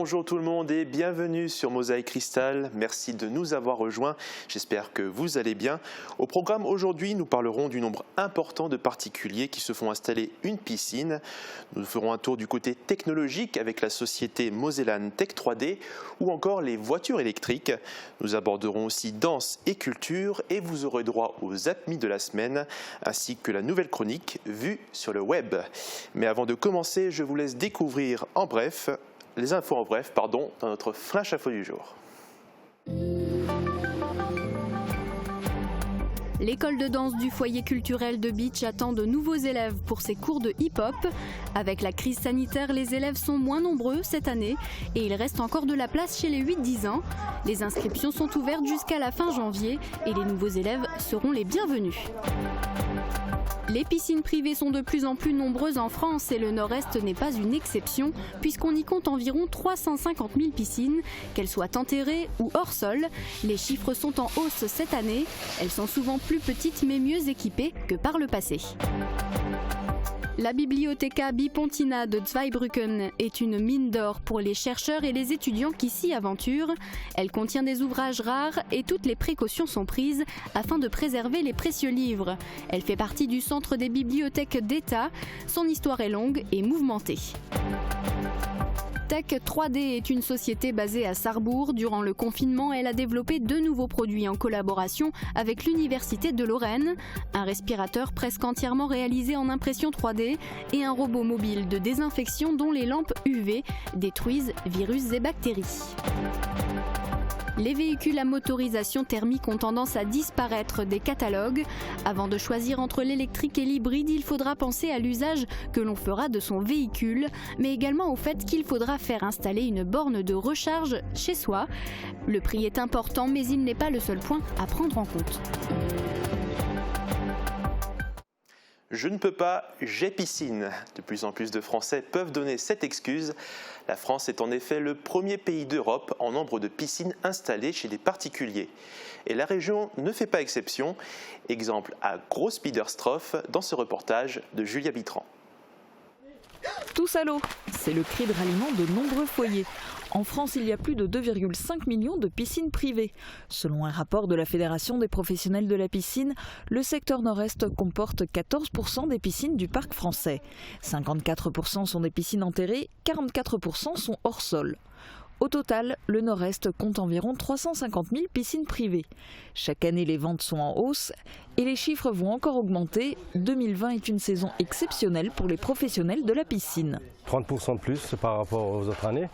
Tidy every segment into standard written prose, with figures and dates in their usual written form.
Bonjour tout le monde et bienvenue sur Mosaïque Cristal. Merci de nous avoir rejoints. J'espère que vous allez bien. Au programme aujourd'hui, nous parlerons du nombre important de particuliers qui se font installer une piscine. Nous ferons un tour du côté technologique avec la société Mosellan Tech 3D ou encore les voitures électriques. Nous aborderons aussi danse et culture et vous aurez droit aux APMI de la semaine ainsi que la nouvelle chronique vue sur le web. Mais avant de commencer, je vous laisse découvrir les infos en bref, dans notre flash info du jour. L'école de danse du foyer culturel de Beach attend de nouveaux élèves pour ses cours de hip-hop. Avec la crise sanitaire, les élèves sont moins nombreux cette année et il reste encore de la place chez les 8-10 ans. Les inscriptions sont ouvertes jusqu'à la fin janvier et les nouveaux élèves seront les bienvenus. Les piscines privées sont de plus en plus nombreuses en France et le Nord-Est n'est pas une exception puisqu'on y compte environ 350 000 piscines, qu'elles soient enterrées ou hors sol. Les chiffres sont en hausse cette année. Elles sont souvent plus petites mais mieux équipées que par le passé. La Bibliotheca Bipontina de Zweibrücken est une mine d'or pour les chercheurs et les étudiants qui s'y aventurent. Elle contient des ouvrages rares et toutes les précautions sont prises afin de préserver les précieux livres. Elle fait partie du centre des bibliothèques d'État. Son histoire est longue et mouvementée. Tech 3D est une société basée à Sarrebourg. Durant le confinement, elle a développé 2 nouveaux produits en collaboration avec l'Université de Lorraine. Un respirateur presque entièrement réalisé en impression 3D et un robot mobile de désinfection dont les lampes UV détruisent virus et bactéries. Les véhicules à motorisation thermique ont tendance à disparaître des catalogues. Avant de choisir entre l'électrique et l'hybride, il faudra penser à l'usage que l'on fera de son véhicule, mais également au fait qu'il faudra faire installer une borne de recharge chez soi. Le prix est important, mais il n'est pas le seul point à prendre en compte. Je ne peux pas, j'ai piscine. De plus en plus de Français peuvent donner cette excuse. La France est en effet le premier pays d'Europe en nombre de piscines installées chez des particuliers. Et la région ne fait pas exception. Exemple à Groß-Biederstorf dans ce reportage de Julia Bitran. Tous à l'eau, c'est le cri de ralliement de nombreux foyers. En France, il y a plus de 2,5 millions de piscines privées. Selon un rapport de la Fédération des professionnels de la piscine, le secteur nord-est comporte 14% des piscines du parc français. 54% sont des piscines enterrées, 44% sont hors sol. Au total, le Nord-Est compte environ 350 000 piscines privées. Chaque année, les ventes sont en hausse et les chiffres vont encore augmenter. 2020 est une saison exceptionnelle pour les professionnels de la piscine. 30% de plus par rapport aux autres années.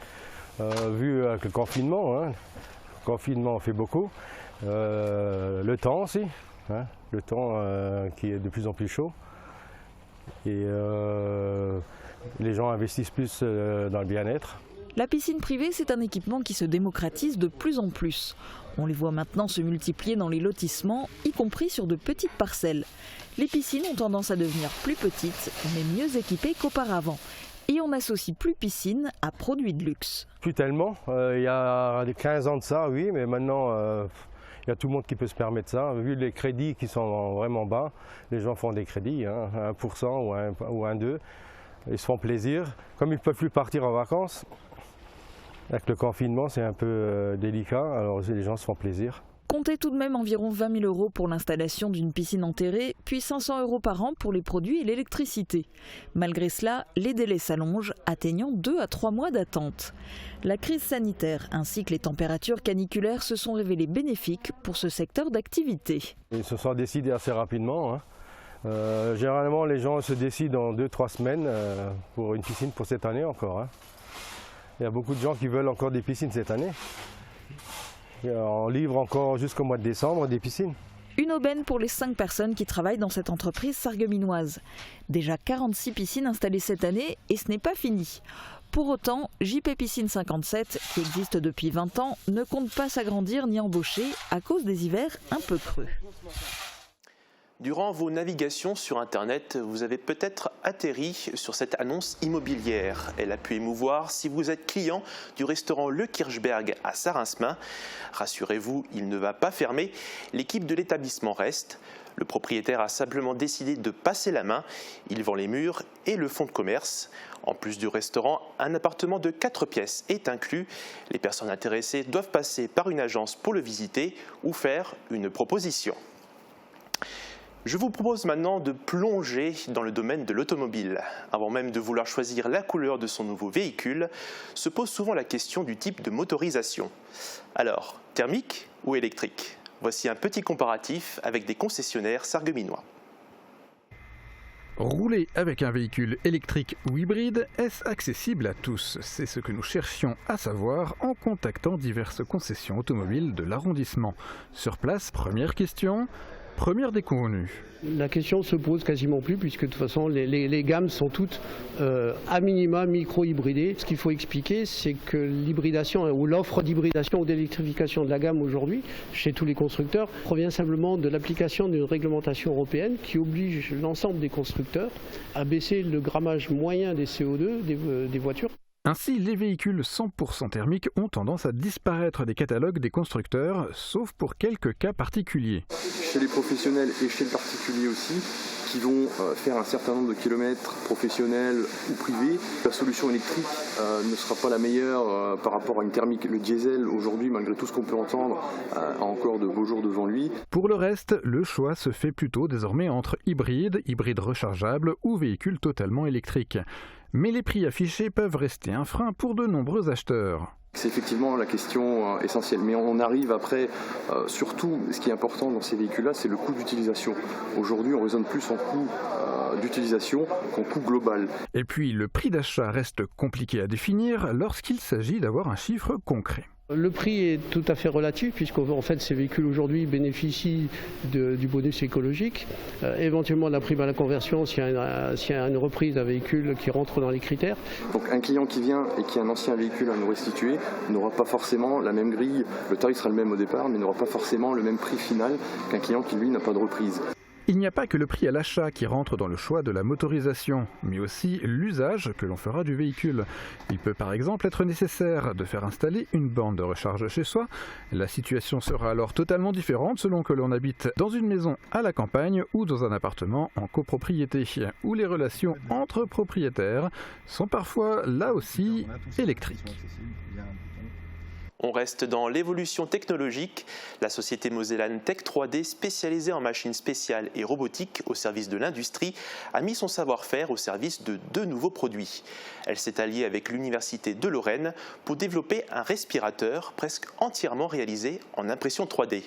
Vu avec le confinement, le confinement fait beaucoup. Le temps aussi, le temps qui est de plus en plus chaud. Et les gens investissent plus dans le bien-être. La piscine privée, c'est un équipement qui se démocratise de plus en plus. On les voit maintenant se multiplier dans les lotissements, y compris sur de petites parcelles. Les piscines ont tendance à devenir plus petites, mais mieux équipées qu'auparavant. Et on n'associe plus piscine à produits de luxe. Plus tellement. Il y a 15 ans de ça, oui, mais maintenant, il y a tout le monde qui peut se permettre ça. Vu les crédits qui sont vraiment bas, les gens font des crédits, 1% ou 1,2%. Ils se font plaisir. Comme ils ne peuvent plus partir en vacances, avec le confinement, c'est un peu délicat, alors les gens se font plaisir. Comptez tout de même environ 20 000 € pour l'installation d'une piscine enterrée, puis 500 € par an pour les produits et l'électricité. Malgré cela, les délais s'allongent, atteignant 2 à 3 mois d'attente. La crise sanitaire ainsi que les températures caniculaires se sont révélées bénéfiques pour ce secteur d'activité. Ils se sont décidés assez rapidement. Généralement, les gens se décident en 2-3 semaines pour une piscine pour cette année encore. Il y a beaucoup de gens qui veulent encore des piscines cette année. On livre encore jusqu'au mois de décembre des piscines. Une aubaine pour les 5 personnes qui travaillent dans cette entreprise sarregueminoise. Déjà 46 piscines installées cette année et ce n'est pas fini. Pour autant, JP Piscine 57, qui existe depuis 20 ans, ne compte pas s'agrandir ni embaucher à cause des hivers un peu creux. Durant vos navigations sur Internet, vous avez peut-être atterri sur cette annonce immobilière. Elle a pu émouvoir si vous êtes client du restaurant Le Kirchberg à Sarinsmain. Rassurez-vous, il ne va pas fermer. L'équipe de l'établissement reste. Le propriétaire a simplement décidé de passer la main. Il vend les murs et le fonds de commerce. En plus du restaurant, un appartement de 4 pièces est inclus. Les personnes intéressées doivent passer par une agence pour le visiter ou faire une proposition. Je vous propose maintenant de plonger dans le domaine de l'automobile. Avant même de vouloir choisir la couleur de son nouveau véhicule, se pose souvent la question du type de motorisation. Alors, thermique ou électrique ? Voici un petit comparatif avec des concessionnaires sarregueminois. Rouler avec un véhicule électrique ou hybride, est-ce accessible à tous? C'est ce que nous cherchions à savoir en contactant diverses concessions automobiles de l'arrondissement. Sur place, première question. Première déconvenue. La question se pose quasiment plus puisque de toute façon les gammes sont toutes à minima micro-hybridées. Ce qu'il faut expliquer, c'est que l'hybridation ou l'offre d'hybridation ou d'électrification de la gamme aujourd'hui chez tous les constructeurs provient simplement de l'application d'une réglementation européenne qui oblige l'ensemble des constructeurs à baisser le grammage moyen des CO2 des voitures. Ainsi, les véhicules 100% thermiques ont tendance à disparaître des catalogues des constructeurs, sauf pour quelques cas particuliers. Chez les professionnels et chez les particuliers aussi, qui vont faire un certain nombre de kilomètres professionnels ou privés, la solution électrique ne sera pas la meilleure par rapport à une thermique. Le diesel, aujourd'hui, malgré tout ce qu'on peut entendre, a encore de beaux jours devant lui. Pour le reste, le choix se fait plutôt désormais entre hybrides rechargeables ou véhicules totalement électriques. Mais les prix affichés peuvent rester un frein pour de nombreux acheteurs. C'est effectivement la question essentielle, mais on arrive après, surtout ce qui est important dans ces véhicules-là, c'est le coût d'utilisation. Aujourd'hui, on raisonne plus en coût d'utilisation qu'en coût global. Et puis, le prix d'achat reste compliqué à définir lorsqu'il s'agit d'avoir un chiffre concret. Le prix est tout à fait relatif puisqu'en fait ces véhicules aujourd'hui bénéficient du bonus écologique, éventuellement de la prime à la conversion s'il y a une reprise d'un véhicule qui rentre dans les critères. Donc un client qui vient et qui a un ancien véhicule à nous restituer n'aura pas forcément la même grille, le tarif sera le même au départ mais n'aura pas forcément le même prix final qu'un client qui lui n'a pas de reprise. Il n'y a pas que le prix à l'achat qui rentre dans le choix de la motorisation, mais aussi l'usage que l'on fera du véhicule. Il peut par exemple être nécessaire de faire installer une borne de recharge chez soi. La situation sera alors totalement différente selon que l'on habite dans une maison à la campagne ou dans un appartement en copropriété, où les relations entre propriétaires sont parfois là aussi électriques. On reste dans l'évolution technologique. La société mosellane Tech 3D, spécialisée en machines spéciales et robotiques au service de l'industrie, a mis son savoir-faire au service de 2 nouveaux produits. Elle s'est alliée avec l'Université de Lorraine pour développer un respirateur presque entièrement réalisé en impression 3D,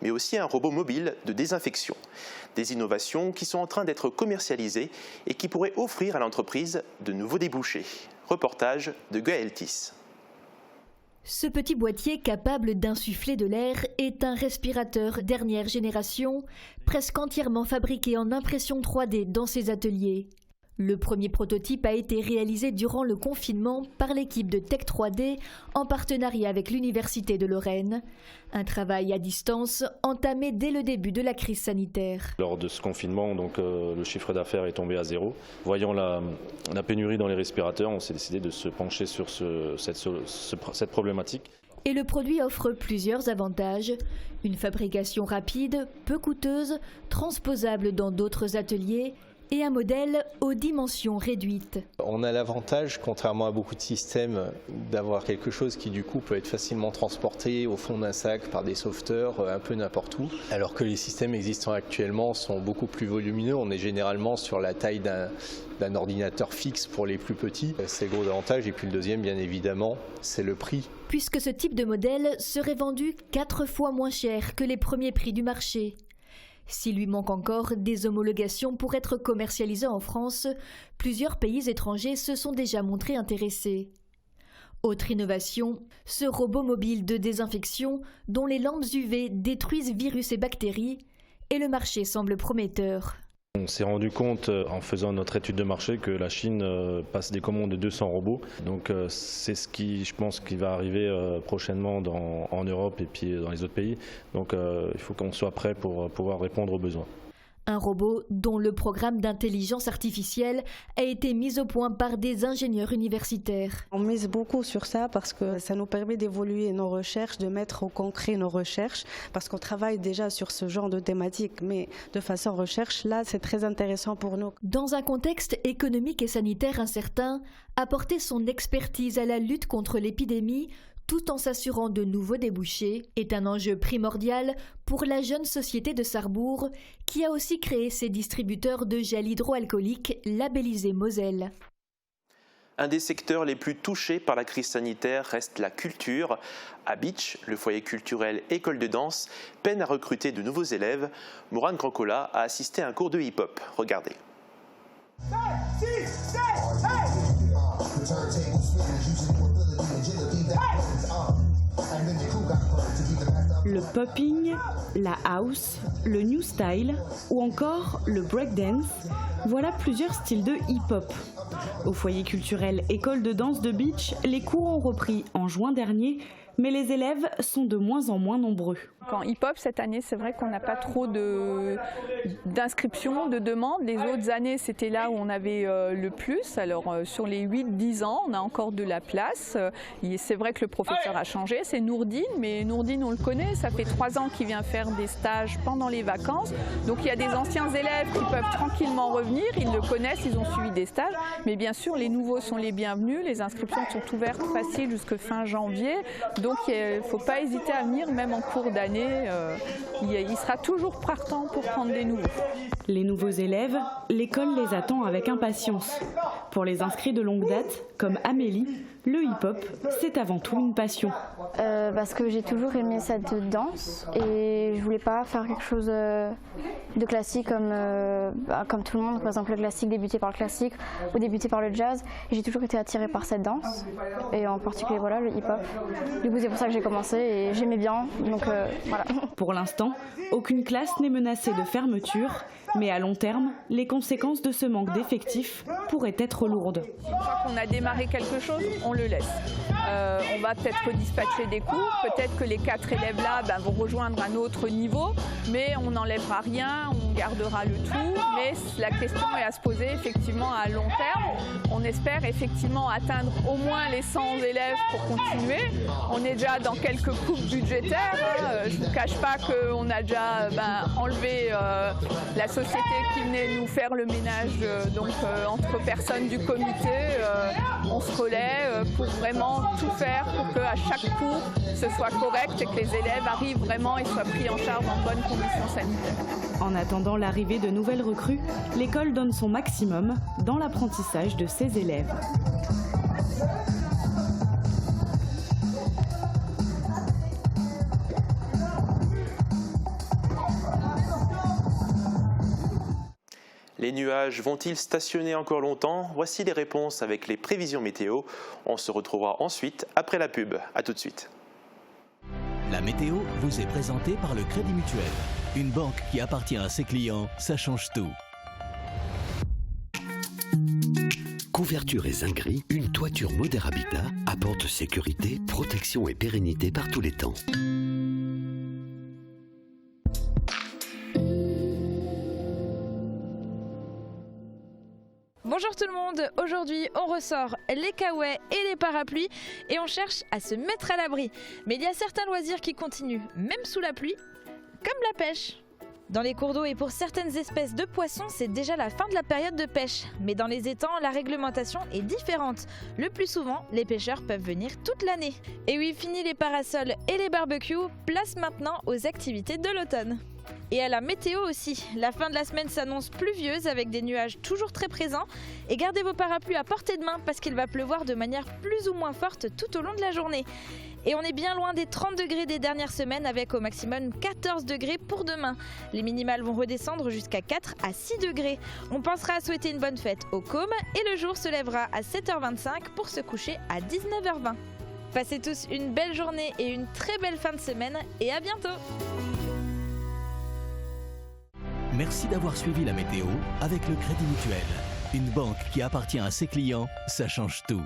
mais aussi un robot mobile de désinfection. Des innovations qui sont en train d'être commercialisées et qui pourraient offrir à l'entreprise de nouveaux débouchés. Reportage de Gaël Tiss. Ce petit boîtier capable d'insuffler de l'air est un respirateur dernière génération, presque entièrement fabriqué en impression 3D dans ses ateliers. Le premier prototype a été réalisé durant le confinement par l'équipe de Tech 3D en partenariat avec l'Université de Lorraine. Un travail à distance entamé dès le début de la crise sanitaire. Lors de ce confinement, le chiffre d'affaires est tombé à zéro. Voyant la pénurie dans les respirateurs, on s'est décidé de se pencher sur cette problématique. Et le produit offre plusieurs avantages. Une fabrication rapide, peu coûteuse, transposable dans d'autres ateliers et un modèle aux dimensions réduites. On a l'avantage, contrairement à beaucoup de systèmes, d'avoir quelque chose qui du coup peut être facilement transporté au fond d'un sac par des sauveteurs un peu n'importe où, alors que les systèmes existants actuellement sont beaucoup plus volumineux. On est généralement sur la taille d'un ordinateur fixe pour les plus petits. C'est le gros avantage. Et puis le deuxième, bien évidemment, c'est le prix. Puisque ce type de modèle serait vendu 4 fois moins cher que les premiers prix du marché. S'il lui manque encore des homologations pour être commercialisé en France, plusieurs pays étrangers se sont déjà montrés intéressés. Autre innovation, ce robot mobile de désinfection dont les lampes UV détruisent virus et bactéries, et le marché semble prometteur. On s'est rendu compte en faisant notre étude de marché que la Chine passe des commandes de 200 robots. Donc c'est ce qui, je pense, qui va arriver prochainement en Europe et puis dans les autres pays. Donc il faut qu'on soit prêt pour pouvoir répondre aux besoins. Un robot dont le programme d'intelligence artificielle a été mis au point par des ingénieurs universitaires. On mise beaucoup sur ça parce que ça nous permet d'évoluer nos recherches, de mettre au concret nos recherches, parce qu'on travaille déjà sur ce genre de thématique, mais de façon recherche, là c'est très intéressant pour nous. Dans un contexte économique et sanitaire incertain, apporter son expertise à la lutte contre l'épidémie tout en s'assurant de nouveaux débouchés, est un enjeu primordial pour la jeune société de Sarrebourg, qui a aussi créé ses distributeurs de gel hydroalcoolique labellisé Moselle. Un des secteurs les plus touchés par la crise sanitaire reste la culture. À Bitche, le foyer culturel École de danse peine à recruter de nouveaux élèves. Morane Grancola a assisté à un cours de hip-hop. Regardez. Le popping, la house, le new style ou encore le breakdance, voilà plusieurs styles de hip-hop. Au foyer culturel École de danse de Bitche, les cours ont repris en juin dernier, mais les élèves sont de moins en moins nombreux. En hip-hop, cette année, c'est vrai qu'on n'a pas trop d'inscriptions, de demandes. Les autres années, c'était là où on avait le plus. Alors, sur les 8-10 ans, on a encore de la place. C'est vrai que le professeur a changé, c'est Nourdine, mais Nourdine, on le connaît, ça fait 3 ans qu'il vient faire des stages pendant les vacances. Donc, il y a des anciens élèves qui peuvent tranquillement revenir, ils le connaissent, ils ont suivi des stages. Mais bien sûr, les nouveaux sont les bienvenus. Les inscriptions sont ouvertes faciles jusqu'à fin janvier. Donc, il ne faut pas hésiter à venir, même en cours d'année. Il sera toujours partant pour prendre des nouveaux. Les nouveaux élèves, l'école les attend avec impatience. Pour les inscrits de longue date, comme Amélie, le hip-hop, c'est avant tout une passion. Parce que j'ai toujours aimé cette danse et je voulais pas faire quelque chose de classique comme tout le monde. Par exemple, le classique, débuter par le classique ou débuter par le jazz. Et j'ai toujours été attirée par cette danse et en particulier voilà, le hip-hop. Du coup, c'est pour ça que j'ai commencé et j'aimais bien. Donc voilà. Pour l'instant, aucune classe n'est menacée de fermeture, mais à long terme, les conséquences de ce manque d'effectifs pourraient être lourdes. Une fois qu'on a démarré quelque chose, on le laisse. On va peut-être dispatcher des cours, peut-être que les 4 élèves-là vont rejoindre un autre niveau, mais on n'enlèvera rien, on gardera le tout. Mais la question est à se poser effectivement à long terme. On espère effectivement atteindre au moins les 100 élèves pour continuer. On est déjà dans quelques coupes budgétaires. Je ne vous cache pas qu'on a déjà enlevé la société qui venait nous faire le ménage entre personnes du comité. On se relaie pour vraiment tout faire pour qu'à chaque cours ce soit correct et que les élèves arrivent vraiment et soient pris en charge en bonnes conditions sanitaires. En attendant l'arrivée de nouvelles recrues, l'école donne son maximum dans l'apprentissage de ses élèves. Les nuages vont-ils stationner encore longtemps? Voici les réponses avec les prévisions météo. On se retrouvera ensuite après la pub. A tout de suite. La météo vous est présentée par le Crédit Mutuel. Une banque qui appartient à ses clients, ça change tout. Couverture et zinguerie, une toiture Moder Habitat apporte sécurité, protection et pérennité par tous les temps. Bonjour tout le monde, aujourd'hui on ressort les kawaii et les parapluies et on cherche à se mettre à l'abri. Mais il y a certains loisirs qui continuent, même sous la pluie, comme la pêche. Dans les cours d'eau et pour certaines espèces de poissons, c'est déjà la fin de la période de pêche. Mais dans les étangs, la réglementation est différente. Le plus souvent, les pêcheurs peuvent venir toute l'année. Et oui, fini les parasols et les barbecues, place maintenant aux activités de l'automne. Et à la météo aussi, la fin de la semaine s'annonce pluvieuse avec des nuages toujours très présents. Et gardez vos parapluies à portée de main parce qu'il va pleuvoir de manière plus ou moins forte tout au long de la journée. Et on est bien loin des 30 degrés des dernières semaines avec au maximum 14 degrés pour demain. Les minimales vont redescendre jusqu'à 4 à 6 degrés. On pensera à souhaiter une bonne fête au Côme et le jour se lèvera à 7h25 pour se coucher à 19h20. Passez tous une belle journée et une très belle fin de semaine et à bientôt. Merci d'avoir suivi la météo avec le Crédit Mutuel. Une banque qui appartient à ses clients, ça change tout.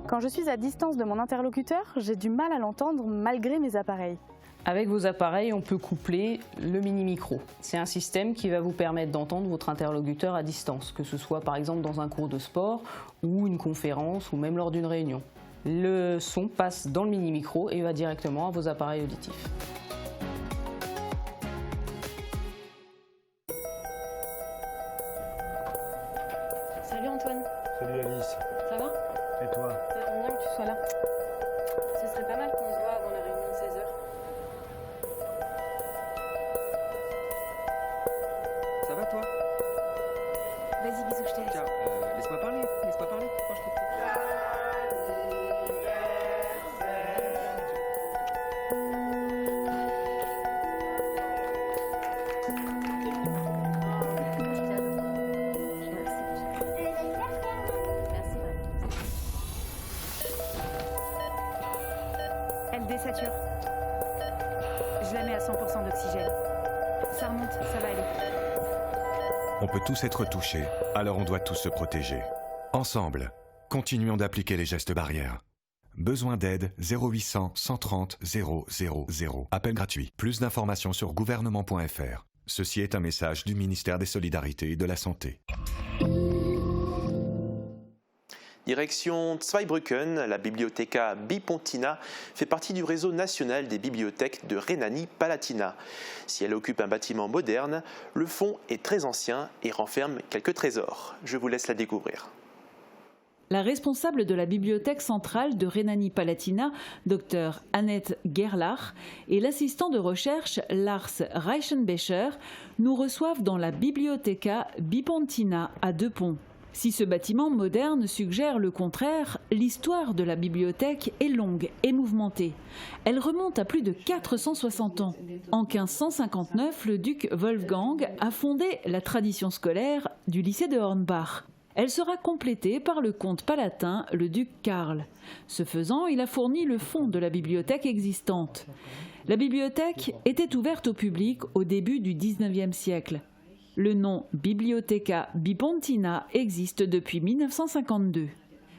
Quand je suis à distance de mon interlocuteur, j'ai du mal à l'entendre malgré mes appareils. Avec vos appareils, on peut coupler le mini-micro. C'est un système qui va vous permettre d'entendre votre interlocuteur à distance, que ce soit par exemple dans un cours de sport ou une conférence ou même lors d'une réunion. Le son passe dans le mini-micro et va directement à vos appareils auditifs. Salut Antoine. Salut Alice. Ça va? Et toi? Ça va bien que tu sois là. Ce serait pas mal qu'on se voit avant la réunion de 16h. Ça va toi? Vas-y, bisous, je te laisse. Tiens, laisse-moi parler quand je t'écoute. Elle désature. Je la mets à 100% d'oxygène. Ça remonte, ça va aller. On peut tous être touchés, alors on doit tous se protéger. Ensemble, continuons d'appliquer les gestes barrières. Besoin d'aide 0800 130 000. Appel gratuit. Plus d'informations sur gouvernement.fr. Ceci est un message du ministère des Solidarités et de la Santé. Direction Zweibrücken, la Bibliotheca Bipontina fait partie du réseau national des bibliothèques de Rhénanie-Palatinat. Si elle occupe un bâtiment moderne, le fond est très ancien et renferme quelques trésors. Je vous laisse la découvrir. La responsable de la bibliothèque centrale de Rhénanie-Palatinat, Dr Annette Gerlach, et l'assistant de recherche Lars Reichenbecher nous reçoivent dans la Bibliotheca Bipontina à Deux-Ponts. Si ce bâtiment moderne suggère le contraire, l'histoire de la bibliothèque est longue et mouvementée. Elle remonte à plus de 460 ans. En 1559, le duc Wolfgang a fondé la tradition scolaire du lycée de Hornbach. Elle sera complétée par le comte palatin, le duc Karl. Ce faisant, il a fourni le fond de la bibliothèque existante. La bibliothèque était ouverte au public au début du XIXe siècle. Le nom Bibliotheca Bipontina existe depuis 1952.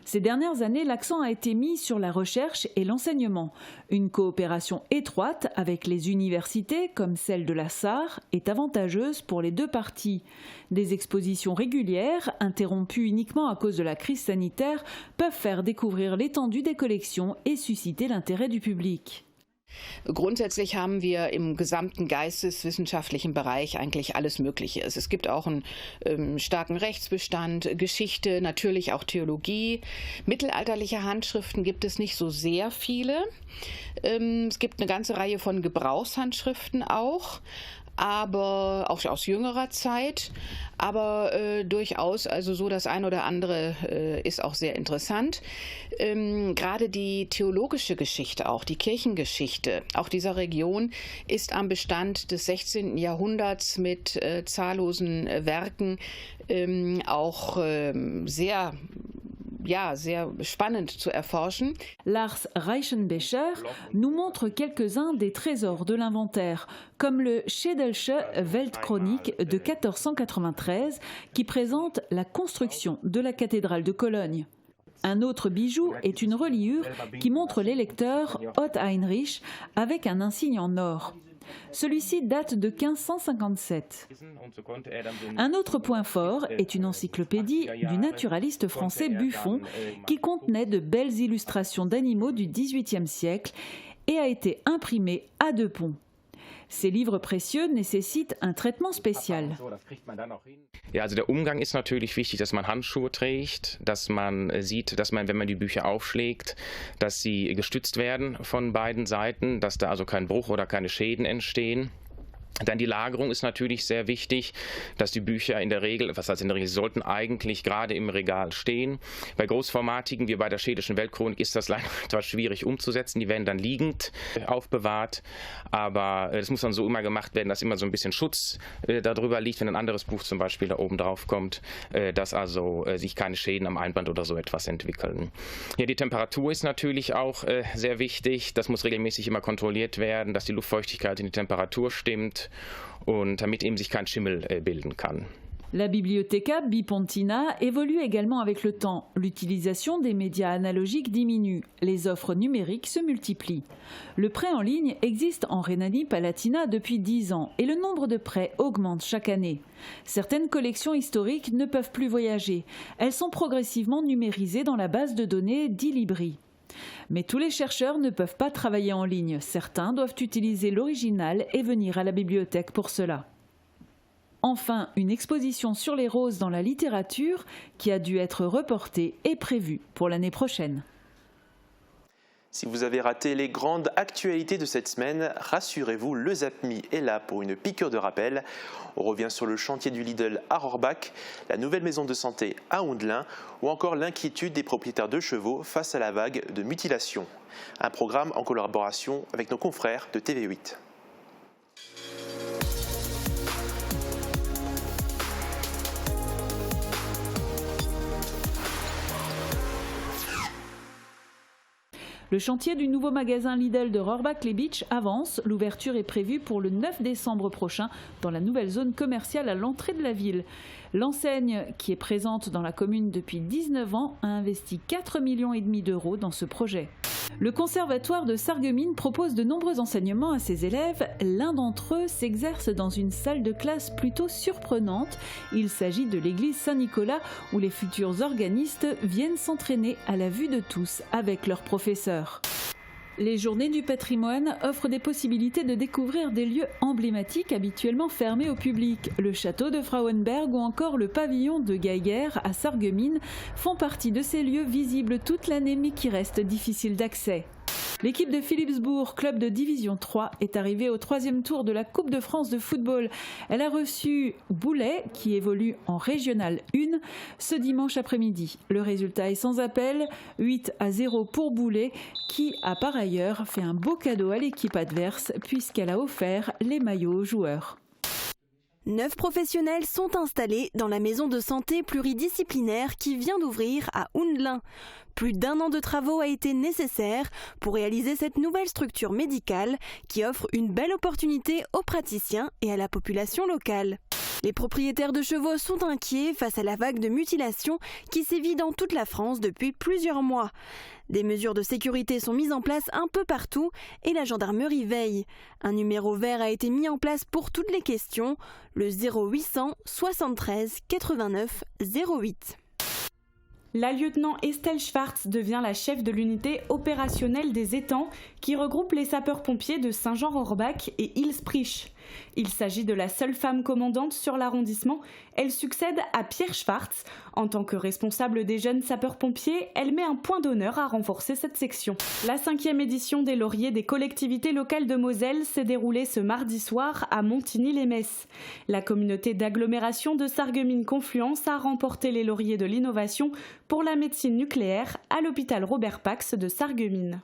Ces dernières années, l'accent a été mis sur la recherche et l'enseignement. Une coopération étroite avec les universités, comme celle de la Sarre, est avantageuse pour les deux parties. Des expositions régulières, interrompues uniquement à cause de la crise sanitaire, peuvent faire découvrir l'étendue des collections et susciter l'intérêt du public. Grundsätzlich haben wir im gesamten geisteswissenschaftlichen Bereich eigentlich alles Mögliche. Es gibt auch einen starken Rechtsbestand, Geschichte, natürlich auch Theologie. Mittelalterliche Handschriften gibt es nicht so sehr viele. Es gibt eine ganze Reihe von Gebrauchshandschriften auch, aber auch aus jüngerer Zeit, aber durchaus, also so das ein oder andere ist auch sehr interessant. Gerade die theologische Geschichte auch, die Kirchengeschichte, auch dieser Region ist am Bestand des 16. Jahrhunderts mit zahllosen Werken auch sehr spannend zu erforschen. Lars Reichenbecher nous montre quelques-uns des trésors de l'inventaire, comme le Schädelsche Weltchronik de 1493, qui présente la construction de la cathédrale de Cologne. Un autre bijou est une reliure qui montre l'électeur Ott Heinrich avec un insigne en or. Celui-ci date de 1557. Un autre point fort est une encyclopédie du naturaliste français Buffon qui contenait de belles illustrations d'animaux du XVIIIe siècle et a été imprimée à Deux-Ponts. Ces livres précieux nécessitent un traitement spécial. Ja, also der Umgang ist natürlich wichtig, dass man Handschuhe trägt, dass man sieht, dass man, wenn man die Bücher aufschlägt, dass sie gestützt werden von beiden Seiten, dass da also kein Bruch oder keine Schäden entstehen. Dann die Lagerung ist natürlich sehr wichtig, dass die Bücher in der Regel, sollten eigentlich gerade im Regal stehen. Bei großformatigen, wie bei der Schädelschen Weltchronik, ist das leider etwas schwierig umzusetzen. Die werden dann liegend aufbewahrt, aber das muss dann so immer gemacht werden, dass immer so ein bisschen Schutz darüber liegt, wenn ein anderes Buch zum Beispiel da oben drauf kommt, dass also sich keine Schäden am Einband oder so etwas entwickeln. Ja, die Temperatur ist natürlich auch sehr wichtig. Das muss regelmäßig immer kontrolliert werden, dass die Luftfeuchtigkeit in die Temperatur stimmt und damit eben sich kein Schimmel bilden kann. La Biblioteca Bipontina évolue également avec le temps. L'utilisation des médias analogiques diminue, les offres numériques se multiplient. Le prêt en ligne existe en Rhénanie-Palatinat depuis 10 ans et le nombre de prêts augmente chaque année. Certaines collections historiques ne peuvent plus voyager. Elles sont progressivement numérisées dans la base de données d'Ilibri. Mais tous les chercheurs ne peuvent pas travailler en ligne. Certains doivent utiliser l'original et venir à la bibliothèque pour cela. Enfin, une exposition sur les roses dans la littérature qui a dû être reportée est prévue pour l'année prochaine. Si vous avez raté les grandes actualités de cette semaine, rassurez-vous, le ZAPMI est là pour une piqûre de rappel. On revient sur le chantier du Lidl à Rohrbach, la nouvelle maison de santé à Houndelin ou encore l'inquiétude des propriétaires de chevaux face à la vague de mutilation. Un programme en collaboration avec nos confrères de TV8. Le chantier du nouveau magasin Lidl de Rohrbach-les-Bitches avance. L'ouverture est prévue pour le 9 décembre prochain dans la nouvelle zone commerciale à l'entrée de la ville. L'enseigne, qui est présente dans la commune depuis 19 ans, a investi 4,5 millions d'euros dans ce projet. Le conservatoire de Sarreguemines propose de nombreux enseignements à ses élèves. L'un d'entre eux s'exerce dans une salle de classe plutôt surprenante. Il s'agit de l'église Saint-Nicolas où les futurs organistes viennent s'entraîner à la vue de tous avec leurs professeurs. Les Journées du patrimoine offrent des possibilités de découvrir des lieux emblématiques habituellement fermés au public. Le château de Frauenberg ou encore le pavillon de Geiger à Sarreguemines font partie de ces lieux visibles toute l'année mais qui restent difficiles d'accès. L'équipe de Philipsbourg, club de division 3, est arrivée au 3e tour de la Coupe de France de football. Elle a reçu Boulay, qui évolue en Régional 1, ce dimanche après-midi. Le résultat est sans appel, 8-0 pour Boulay, qui a par ailleurs fait un beau cadeau à l'équipe adverse puisqu'elle a offert les maillots aux joueurs. 9 professionnels sont installés dans la maison de santé pluridisciplinaire qui vient d'ouvrir à Houndelin. Plus d'1 an de travaux a été nécessaire pour réaliser cette nouvelle structure médicale qui offre une belle opportunité aux praticiens et à la population locale. Les propriétaires de chevaux sont inquiets face à la vague de mutilation qui sévit dans toute la France depuis plusieurs mois. Des mesures de sécurité sont mises en place un peu partout et la gendarmerie veille. Un numéro vert a été mis en place pour toutes les questions, le 0800 73 89 08. La lieutenant Estelle Schwartz devient la chef de l'unité opérationnelle des étangs qui regroupe les sapeurs-pompiers de Saint-Jean-Rohrbach et Ilsprich. Il s'agit de la seule femme commandante sur l'arrondissement. Elle succède à Pierre Schwartz. En tant que responsable des jeunes sapeurs-pompiers, elle met un point d'honneur à renforcer cette section. La 5e édition des lauriers des collectivités locales de Moselle s'est déroulée ce mardi soir à Montigny-les-Metz. La communauté d'agglomération de Sarreguemines-Confluence a remporté les lauriers de l'innovation pour la médecine nucléaire à l'hôpital Robert Pax de Sarreguemines.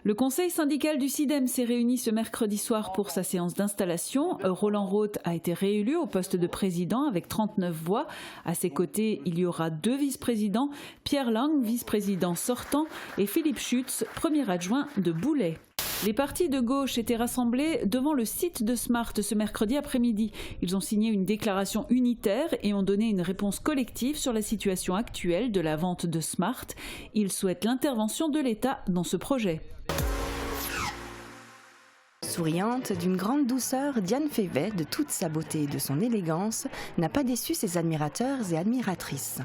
Le conseil syndical du SIDEM s'est réuni ce mercredi soir pour sa séance d'installation. Roland Roth a été réélu au poste de président avec 39 voix. À ses côtés, il y aura 2 vice-présidents, Pierre Lang, vice-président sortant, et Philippe Schütz, premier adjoint de Boulay. Les partis de gauche étaient rassemblés devant le site de Smart ce mercredi après-midi. Ils ont signé une déclaration unitaire et ont donné une réponse collective sur la situation actuelle de la vente de Smart. Ils souhaitent l'intervention de l'État dans ce projet. Souriante, d'une grande douceur, Diane Févet, de toute sa beauté et de son élégance, n'a pas déçu ses admirateurs et admiratrices.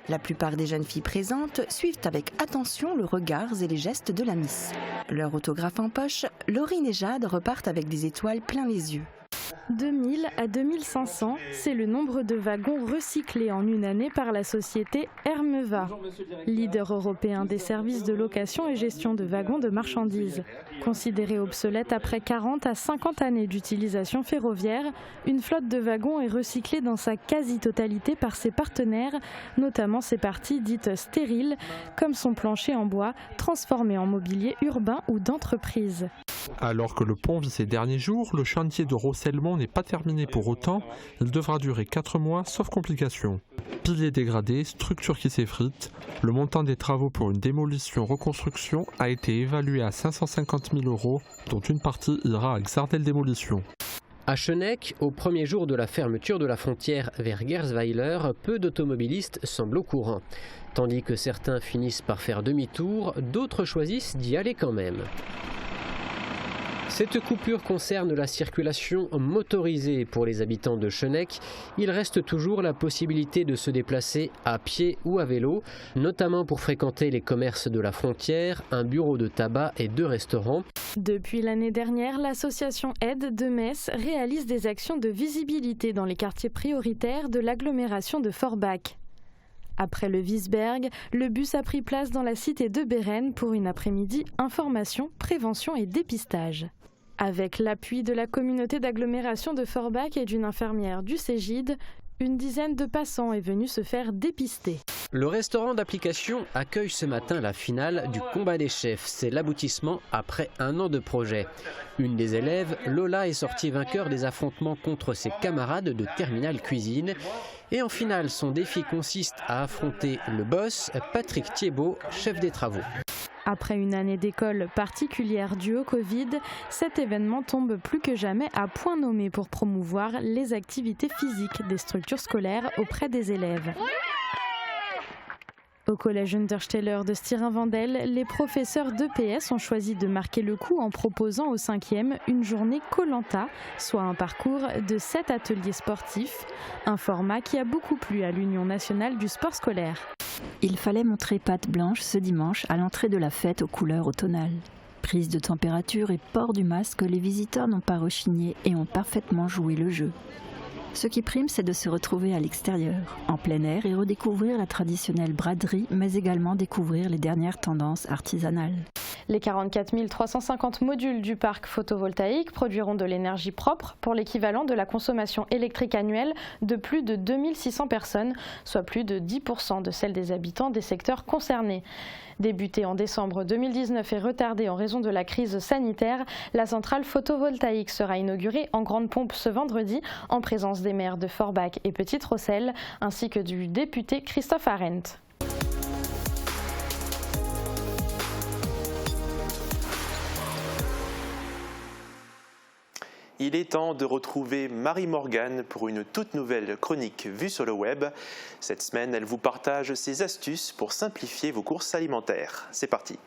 La plupart des jeunes filles présentes suivent avec attention le regard et les gestes de la Miss. Leur autographe en poche, Laurine et Jade repartent avec des étoiles plein les yeux. 2000 à 2500, c'est le nombre de wagons recyclés en une année par la société Hermeva, leader européen des services de location et gestion de wagons de marchandises. Considérée obsolète après 40 à 50 années d'utilisation ferroviaire, une flotte de wagons est recyclée dans sa quasi-totalité par ses partenaires, notamment ses parties dites stériles, comme son plancher en bois, transformé en mobilier urbain ou d'entreprise. Alors que le pont vit ses derniers jours, le chantier de Rosellement n'est pas terminé pour autant. Il devra durer 4 mois, sauf complications. Piliers dégradés, structures qui s'effritent. Le montant des travaux pour une démolition-reconstruction a été évalué à 550 000 €, dont une partie ira à Xardel Démolition. À Schöneck, au premier jour de la fermeture de la frontière vers Gersweiler, peu d'automobilistes semblent au courant. Tandis que certains finissent par faire demi-tour, d'autres choisissent d'y aller quand même. Cette coupure concerne la circulation motorisée pour les habitants de Schöneck. Il reste toujours la possibilité de se déplacer à pied ou à vélo, notamment pour fréquenter les commerces de la frontière, un bureau de tabac et 2 restaurants. Depuis l'année dernière, l'association Aide de Metz réalise des actions de visibilité dans les quartiers prioritaires de l'agglomération de Forbach. Après le Wiesberg, le bus a pris place dans la cité de Bérennes pour une après-midi information, prévention et dépistage. Avec l'appui de la communauté d'agglomération de Forbach et d'une infirmière du Cégide, une dizaine de passants est venue se faire dépister. Le restaurant d'application accueille ce matin la finale du combat des chefs. C'est l'aboutissement après 1 an de projet. Une des élèves, Lola, est sortie vainqueur des affrontements contre ses camarades de Terminal Cuisine. Et en finale, son défi consiste à affronter le boss, Patrick Thiebaud, chef des travaux. Après une année d'école particulière due au Covid, cet événement tombe plus que jamais à point nommé pour promouvoir les activités physiques des structures scolaires auprès des élèves. Au collège Untersteller de Stirin-Wendel, les professeurs d'EPS ont choisi de marquer le coup en proposant aux 5e une journée Koh-Lanta, soit un parcours de 7 ateliers sportifs, un format qui a beaucoup plu à l'Union nationale du sport scolaire. Il fallait montrer patte blanche ce dimanche à l'entrée de la fête aux couleurs automnales. Prise de température et port du masque, les visiteurs n'ont pas rechigné et ont parfaitement joué le jeu. Ce qui prime, c'est de se retrouver à l'extérieur, en plein air et redécouvrir la traditionnelle braderie, mais également découvrir les dernières tendances artisanales. Les 44 350 modules du parc photovoltaïque produiront de l'énergie propre pour l'équivalent de la consommation électrique annuelle de plus de 2600 personnes, soit plus de 10% de celle des habitants des secteurs concernés. Débutée en décembre 2019 et retardée en raison de la crise sanitaire, la centrale photovoltaïque sera inaugurée en grande pompe ce vendredi en présence des maires de Forbach et Petite-Rosselle ainsi que du député Christophe Arendt. Il est temps de retrouver Marie-Morgane pour une toute nouvelle chronique vue sur le web. Cette semaine, elle vous partage ses astuces pour simplifier vos courses alimentaires. C'est parti.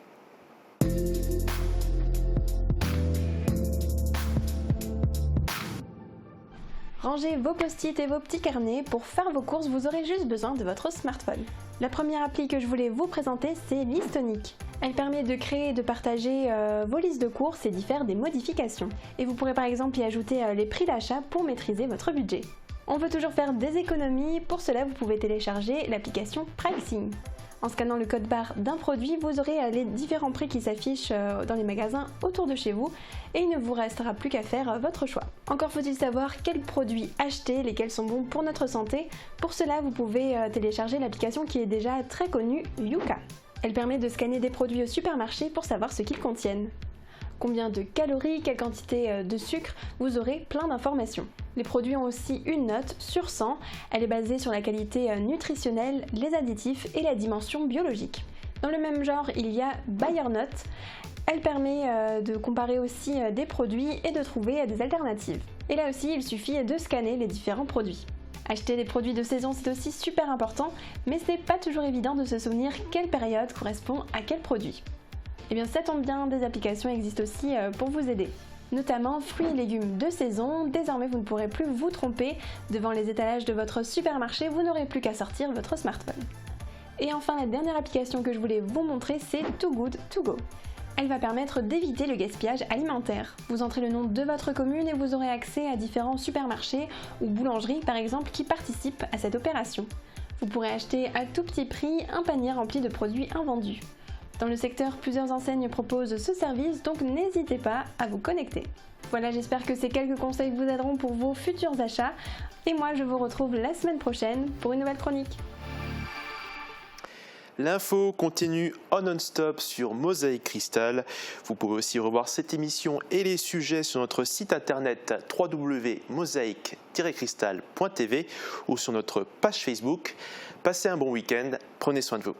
Rangez vos post-it et vos petits carnets. Pour faire vos courses, vous aurez juste besoin de votre smartphone. La première appli que je voulais vous présenter, c'est Listonic. Elle permet de créer et de partager vos listes de courses et d'y faire des modifications. Et vous pourrez par exemple y ajouter les prix d'achat pour maîtriser votre budget. On veut toujours faire des économies, pour cela vous pouvez télécharger l'application Pricing. En scannant le code barre d'un produit, vous aurez les différents prix qui s'affichent dans les magasins autour de chez vous et il ne vous restera plus qu'à faire votre choix. Encore faut-il savoir quels produits acheter, lesquels sont bons pour notre santé. Pour cela, vous pouvez télécharger l'application qui est déjà très connue, Yuka. Elle permet de scanner des produits au supermarché pour savoir ce qu'ils contiennent. Combien de calories, quelle quantité de sucre, vous aurez plein d'informations. Les produits ont aussi une note sur 100, elle est basée sur la qualité nutritionnelle, les additifs et la dimension biologique. Dans le même genre, il y a BuyerNote, elle permet de comparer aussi des produits et de trouver des alternatives. Et là aussi, il suffit de scanner les différents produits. Acheter des produits de saison, c'est aussi super important, mais ce n'est pas toujours évident de se souvenir quelle période correspond à quel produit. Et bien ça tombe bien, des applications existent aussi pour vous aider. Notamment fruits et légumes de saison, désormais vous ne pourrez plus vous tromper. Devant les étalages de votre supermarché, vous n'aurez plus qu'à sortir votre smartphone. Et enfin, la dernière application que je voulais vous montrer, c'est Too Good To Go. Elle va permettre d'éviter le gaspillage alimentaire. Vous entrez le nom de votre commune et vous aurez accès à différents supermarchés ou boulangeries par exemple qui participent à cette opération. Vous pourrez acheter à tout petit prix un panier rempli de produits invendus. Dans le secteur, plusieurs enseignes proposent ce service, donc n'hésitez pas à vous connecter. Voilà, j'espère que ces quelques conseils vous aideront pour vos futurs achats. Et moi, je vous retrouve la semaine prochaine pour une nouvelle chronique. L'info continue en non-stop sur Mosaïque Cristal. Vous pouvez aussi revoir cette émission et les sujets sur notre site internet www.mosaïque-cristal.tv ou sur notre page Facebook. Passez un bon week-end, prenez soin de vous.